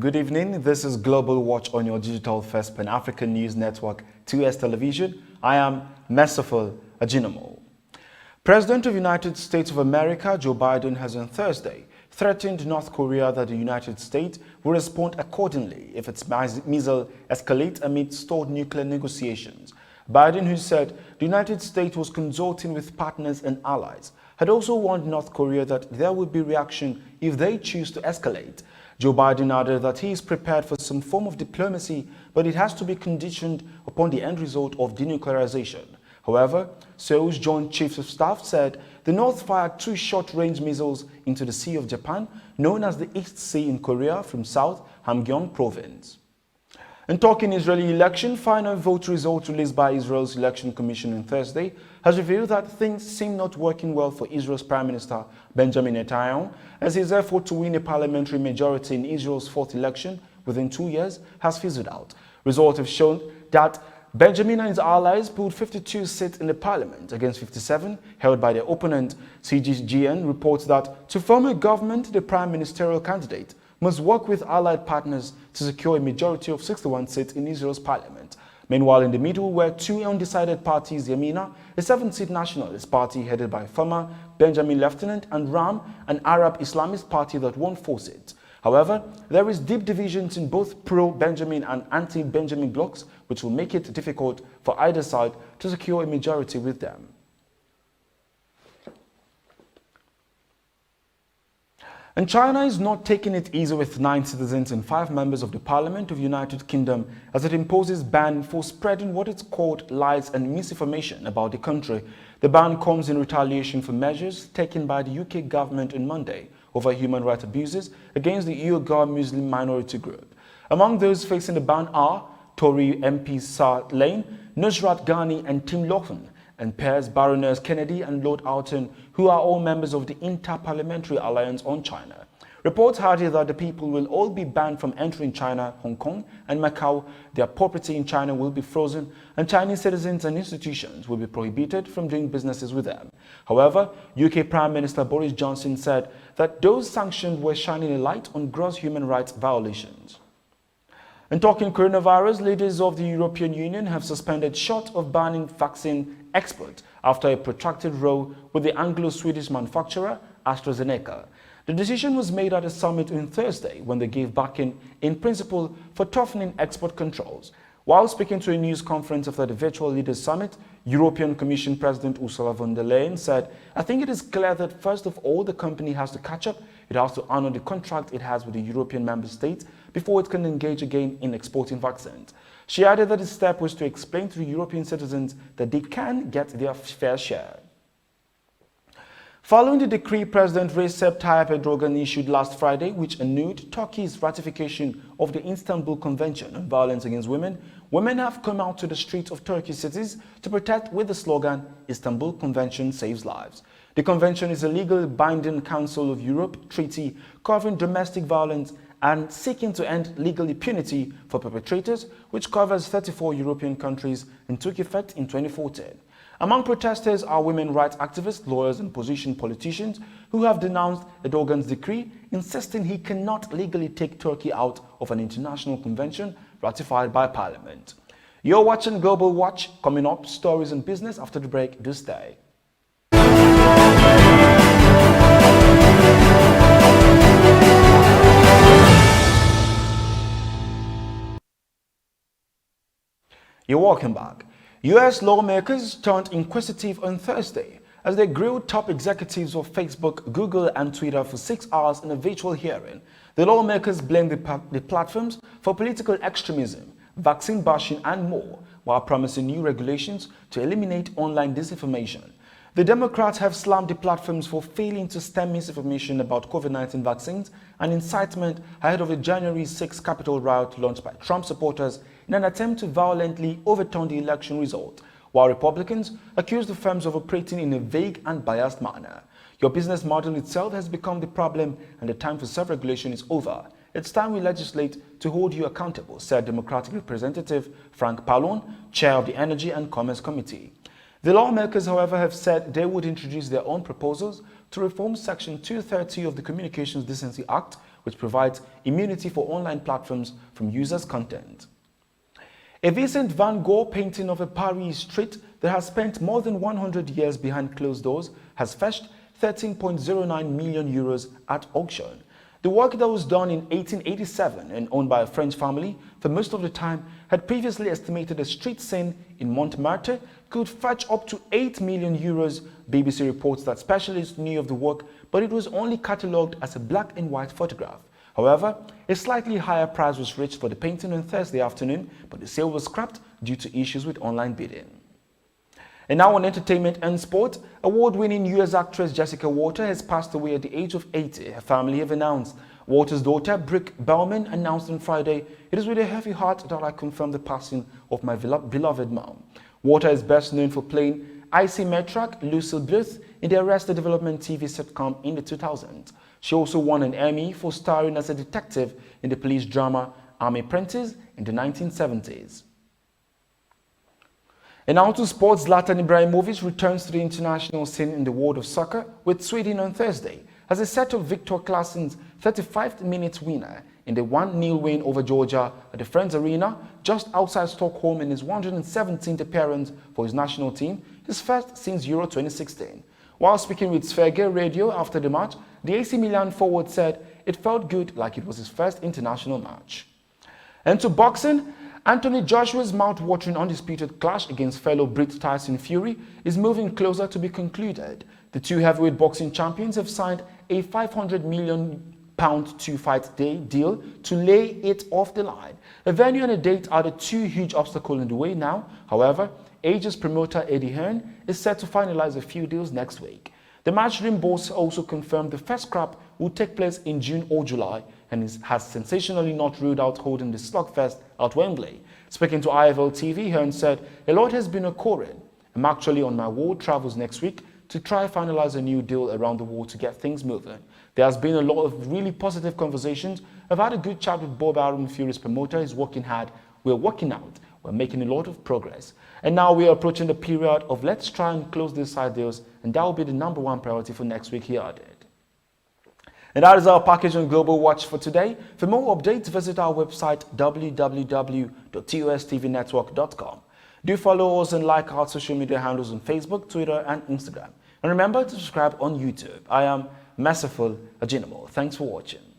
Good evening. This is Global Watch on your digital first Pan-African news network, 2S Television. I am Merciful Ajinomo. President of the United States of America, Joe Biden, has on Thursday threatened North Korea that the United States will respond accordingly if its missile escalates amid stalled nuclear negotiations. Biden, who said the United States was consulting with partners and allies, had also warned North Korea that there would be reaction if they choose to escalate. Joe Biden added that he is prepared for some form of diplomacy, but it has to be conditioned upon the end result of denuclearization. However, Seoul's Joint Chiefs of Staff said the North fired 2 short-range missiles into the Sea of Japan, known as the East Sea in Korea, from South Hamgyong province. And talking Israeli election, final vote results released by Israel's Election Commission on Thursday has revealed that things seem not working well for Israel's Prime Minister Benjamin Netanyahu, as his effort to win a parliamentary majority in Israel's 4th election within 2 years has fizzled out. Results have shown that Benjamin and his allies pulled 52 seats in the parliament against 57 held by their opponent. CGTN reports that to form a government, the prime ministerial candidate must work with allied partners to secure a majority of 61 seats in Israel's parliament. Meanwhile, in the middle were 2 undecided parties, Yamina, a 7-seat nationalist party headed by former Benjamin Lieutenant, and Ram, an Arab Islamist party that won 4 seats. However, there is deep divisions in both pro-Benjamin and anti-Benjamin blocs, which will make it difficult for either side to secure a majority with them. And China is not taking it easy with 9 citizens and 5 members of the Parliament of the United Kingdom as it imposes ban for spreading what it's called lies and misinformation about the country. The ban comes in retaliation for measures taken by the UK government on Monday over human rights abuses against the Gogh Muslim minority group. Among those facing the ban are Tory MP Sir Lane, Nusrat Ghani and Tim Loughlin, and pairs Baroness Kennedy and Lord Alton, who are all members of the Inter-Parliamentary Alliance on China. Reports hardy that the people will all be banned from entering China, Hong Kong and Macau. Their property in China will be frozen, and Chinese citizens and institutions will be prohibited from doing businesses with them. However, UK Prime Minister Boris Johnson said that those sanctions were shining a light on gross human rights violations. And talking coronavirus, leaders of the European Union have suspended short of banning vaccine export after a protracted row with the Anglo-Swedish manufacturer AstraZeneca. The decision was made at a summit on Thursday when they gave backing in principle for toughening export controls. While speaking to a news conference after the virtual leaders summit, European Commission President Ursula von der Leyen said, "I think it is clear that first of all the company has to catch up. It has to honor the contract it has with the European member states before it can engage again in exporting vaccines." She added that the step was to explain to the European citizens that they can get their fair share. Following the decree President Recep Tayyip Erdogan issued last Friday, which annulled Turkey's ratification of the Istanbul Convention on Violence Against Women, women have come out to the streets of Turkey cities to protest with the slogan, "Istanbul Convention Saves Lives." The convention is a legal binding Council of Europe treaty covering domestic violence and seeking to end legal impunity for perpetrators, which covers 34 European countries and took effect in 2014. Among protesters are women rights activists, lawyers and opposition politicians who have denounced Erdogan's decree, insisting he cannot legally take Turkey out of an international convention ratified by Parliament. You're watching Global Watch. Coming up, stories and business after the break. Do stay. You're welcome back. US lawmakers turned inquisitive on Thursday as they grilled top executives of Facebook, Google and Twitter for 6 hours in a virtual hearing. The lawmakers blamed the platforms for political extremism, vaccine bashing and more, while promising new regulations to eliminate online disinformation. The Democrats have slammed the platforms for failing to stem misinformation about COVID-19 vaccines and incitement ahead of the January 6 Capitol riot launched by Trump supporters in an attempt to violently overturn the election result, while Republicans accuse the firms of operating in a vague and biased manner. Your business model itself has become the problem, and the time for self-regulation is over. It's time we legislate to hold you accountable, said Democratic Representative Frank Pallone, chair of the Energy and Commerce Committee. The lawmakers, however, have said they would introduce their own proposals to reform Section 230 of the Communications Decency Act, which provides immunity for online platforms from users' content. A recent Van Gogh painting of a Paris street that has spent more than 100 years behind closed doors has fetched 13.09 million euros at auction. The work that was done in 1887 and owned by a French family for most of the time had previously estimated a street scene in Montmartre could fetch up to 8 million euros. BBC reports that specialists knew of the work, but it was only catalogued as a black and white photograph. However, a slightly higher price was reached for the painting on Thursday afternoon, but the sale was scrapped due to issues with online bidding. And now on entertainment and sport, award-winning US actress Jessica Walter has passed away at the age of 80, her family have announced. Walter's daughter, Brooke Bellman, announced on Friday, "It is with a heavy heart that I confirm the passing of my beloved mom." Walter is best known for playing Icy Metrak Lucille Bluth in the Arrested Development TV sitcom in the 2000s. She also won an Emmy for starring as a detective in the police drama Army Apprentice in the 1970s. And now to sports, Zlatan Ibrahimovic returns to the international scene in the world of soccer with Sweden on Thursday as he set up Victor Claessen's 35th-minute winner in the 1-0 win over Georgia at the Friends Arena just outside Stockholm in his 117th appearance for his national team, his first since Euro 2016. While speaking with Sverige Radio after the match, the AC Milan forward said it felt good, like it was his first international match. And to boxing, Anthony Joshua's mouth-watering undisputed clash against fellow Brit Tyson Fury is moving closer to be concluded. The two heavyweight boxing champions have signed a £500 million two-fight day deal to lay it off the line. A venue and a date are the two huge obstacles in the way now. However, Age's promoter Eddie Hearn is set to finalize a few deals next week. The Matchroom boss also confirmed the first scrap will take place in June or July and has sensationally not ruled out holding the slugfest at Wembley. Speaking to IFL TV, Hearn said, "A lot has been occurring. I'm actually on my world travels next week to try finalize a new deal around the world to get things moving. There has been a lot of really positive conversations. I've had a good chat with Bob Arum, Fury's promoter. He's working hard. We're working out. We're making a lot of progress. And now we are approaching the period of let's try and close these side deals, and that will be the _1 priority for next week," he added. And that is our package on Global Watch for today. For more updates, visit our website www.tostvnetwork.com. Do follow us and like our social media handles on Facebook, Twitter, and Instagram. And remember to subscribe on YouTube. I am Merciful Ajinamo. Thanks for watching.